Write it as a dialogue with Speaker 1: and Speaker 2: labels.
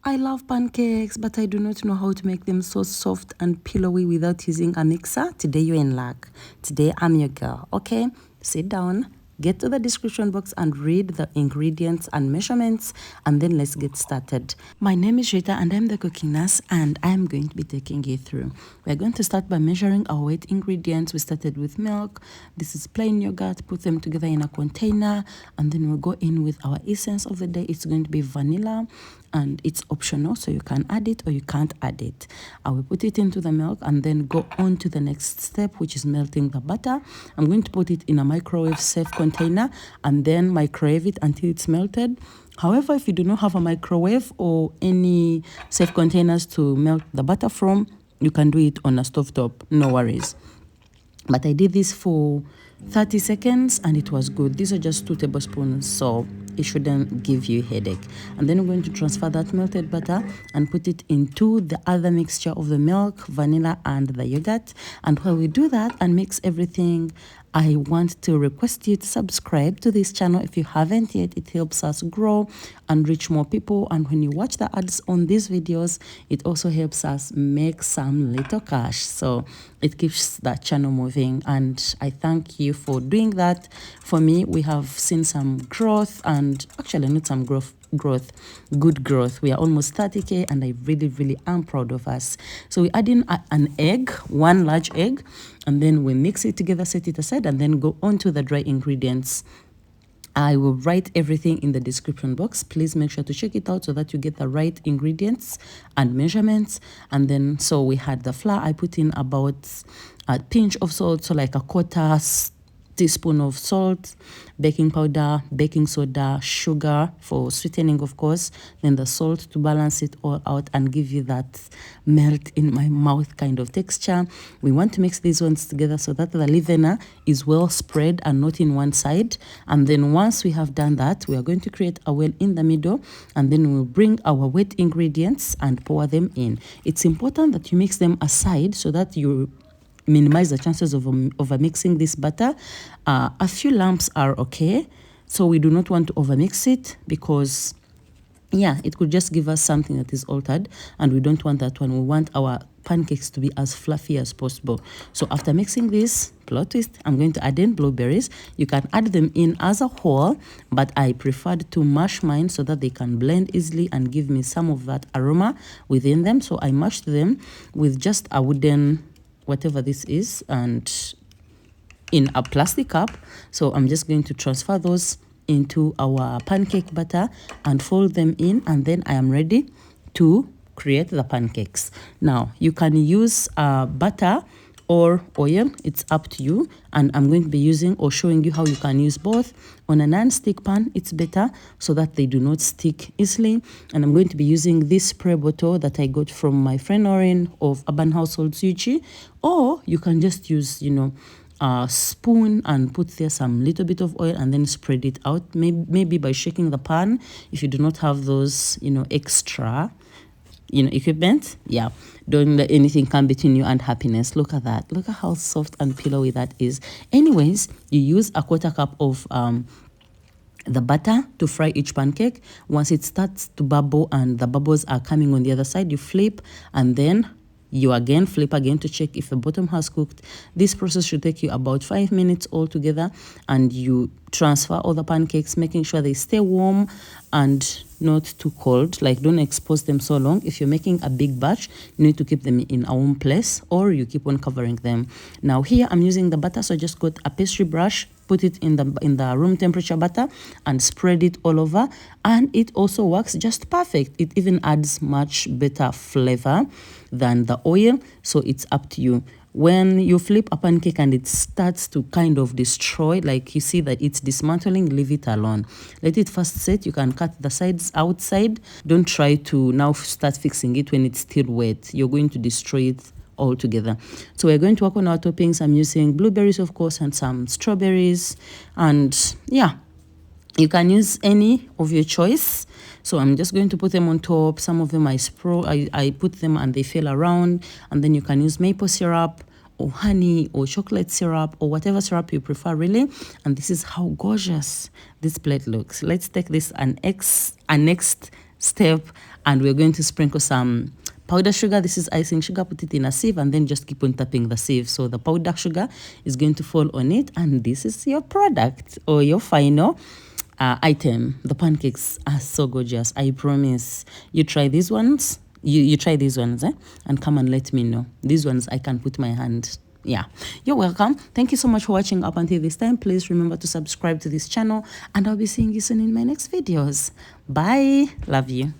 Speaker 1: I love pancakes, but I do not know how to make them so soft and pillowy without using a mixer. Today you're in luck. Today I'm your girl, okay? Sit down, get to the description box and read the ingredients and measurements, and then let's get started. My name is Rita and I'm the cooking nurse, and I'm going to be taking you through. We're going to start by measuring our wet ingredients. We started with milk. This is plain yogurt. Put them together in a container, and then we'll go in with our essence of the day. It's going to be vanilla, and it's optional, so you can add it or you can't add it. I will put it into the milk and then go on to the next step, which is melting the butter. I'm going to put it in a microwave safe container and then microwave it until it's melted. However, if you do not have a microwave or any safe containers to melt the butter from, you can do it on a stovetop, no worries. But I did this for 30 seconds and it was good. These are just 2 tablespoons, so it shouldn't give you a headache. And then I'm going to transfer that melted butter and put it into the other mixture of the milk, vanilla, and the yogurt. And while we do that and mix everything, I want to request you to subscribe to this channel if you haven't yet. It helps us grow and reach more people. And when you watch the ads on these videos, it also helps us make some little cash. So it keeps that channel moving. And I thank you for doing that. For me, we have seen some growth, and actually not some growth, good growth. We are almost 30k and I really am proud of us. So we add in an egg, 1 large egg, and then we mix it together, set it aside, and then go on to the dry ingredients. I will write everything in the description box. Please make sure to check it out so that you get the right ingredients and measurements. And then, so we had the flour. I put in about a pinch of salt, so like a quarter teaspoon of salt, baking powder, baking soda, sugar for sweetening, of course, then the salt to balance it all out and give you that melt in my mouth kind of texture. We want to mix these ones together so that the leavener is well spread and not in one side. And then once we have done that, we are going to create a well in the middle, and then we'll bring our wet ingredients and pour them in. It's important that you mix them aside so that you minimize the chances of mixing this butter. A few lumps are okay, so we do not want to overmix it because yeah, it could just give us something that is altered, and we don't want that one. We want our pancakes to be as fluffy as possible. So after mixing this, plot twist, I'm going to add in blueberries. You can add them in as a whole, but I preferred to mash mine so that they can blend easily and give me some of that aroma within them. So I mashed them with just a wooden, whatever this is, and in a plastic cup. So I'm just going to transfer those into our pancake batter and fold them in, and then I am ready to create the pancakes. Now you can use butter or oil, it's up to you, and I'm going to be using or showing you how you can use both. On a non-stick pan, it's better so that they do not stick easily. And I'm going to be using this spray bottle that I got from my friend Orin of Urban Household Sushi, or you can just use, you know, a spoon and put there some little bit of oil and then spread it out, maybe by shaking the pan if you do not have those, you know, extra, you know, equipment. Yeah, don't let anything come between you and happiness. Look at that. Look at how soft and pillowy that is. Anyways, you use a quarter cup of the butter to fry each pancake. Once it starts to bubble and the bubbles are coming on the other side, you flip, and then you again flip again to check if the bottom has cooked. This process should take you about 5 minutes altogether, and you transfer all the pancakes, making sure they stay warm and not too cold. Like, don't expose them so long. If you're making a big batch, you need to keep them in a warm place, or you keep on covering them. Now here I'm using the butter, so I just got a pastry brush, put it in the room temperature butter and spread it all over, and it also works just perfect. It even adds much better flavor than the oil, so it's up to you. When you flip a pancake and it starts to kind of destroy, like you see that it's dismantling, leave it alone. Let it first set. You can cut the sides outside. Don't try to now start fixing it when it's still wet. You're going to destroy it altogether. So we're going to work on our toppings. I'm using blueberries, of course, and some strawberries. And yeah, you can use any of your choice. So I'm just going to put them on top. Some of them I put them and they fell around. And then you can use maple syrup or honey or chocolate syrup or whatever syrup you prefer, really. And this is how gorgeous this plate looks. Let's take this and next step, and we're going to sprinkle some powder sugar. This is icing sugar. Put it in a sieve and then just keep on tapping the sieve. So the powder sugar is going to fall on it, and this is your product or your final item. The pancakes are so gorgeous. I promise. You try these ones. You try these ones, and come and let me know. These ones I can put my hand. Yeah, you're welcome. Thank you so much for watching up until this time. Please remember to subscribe to this channel, and I'll be seeing you soon in my next videos. Bye. Love you.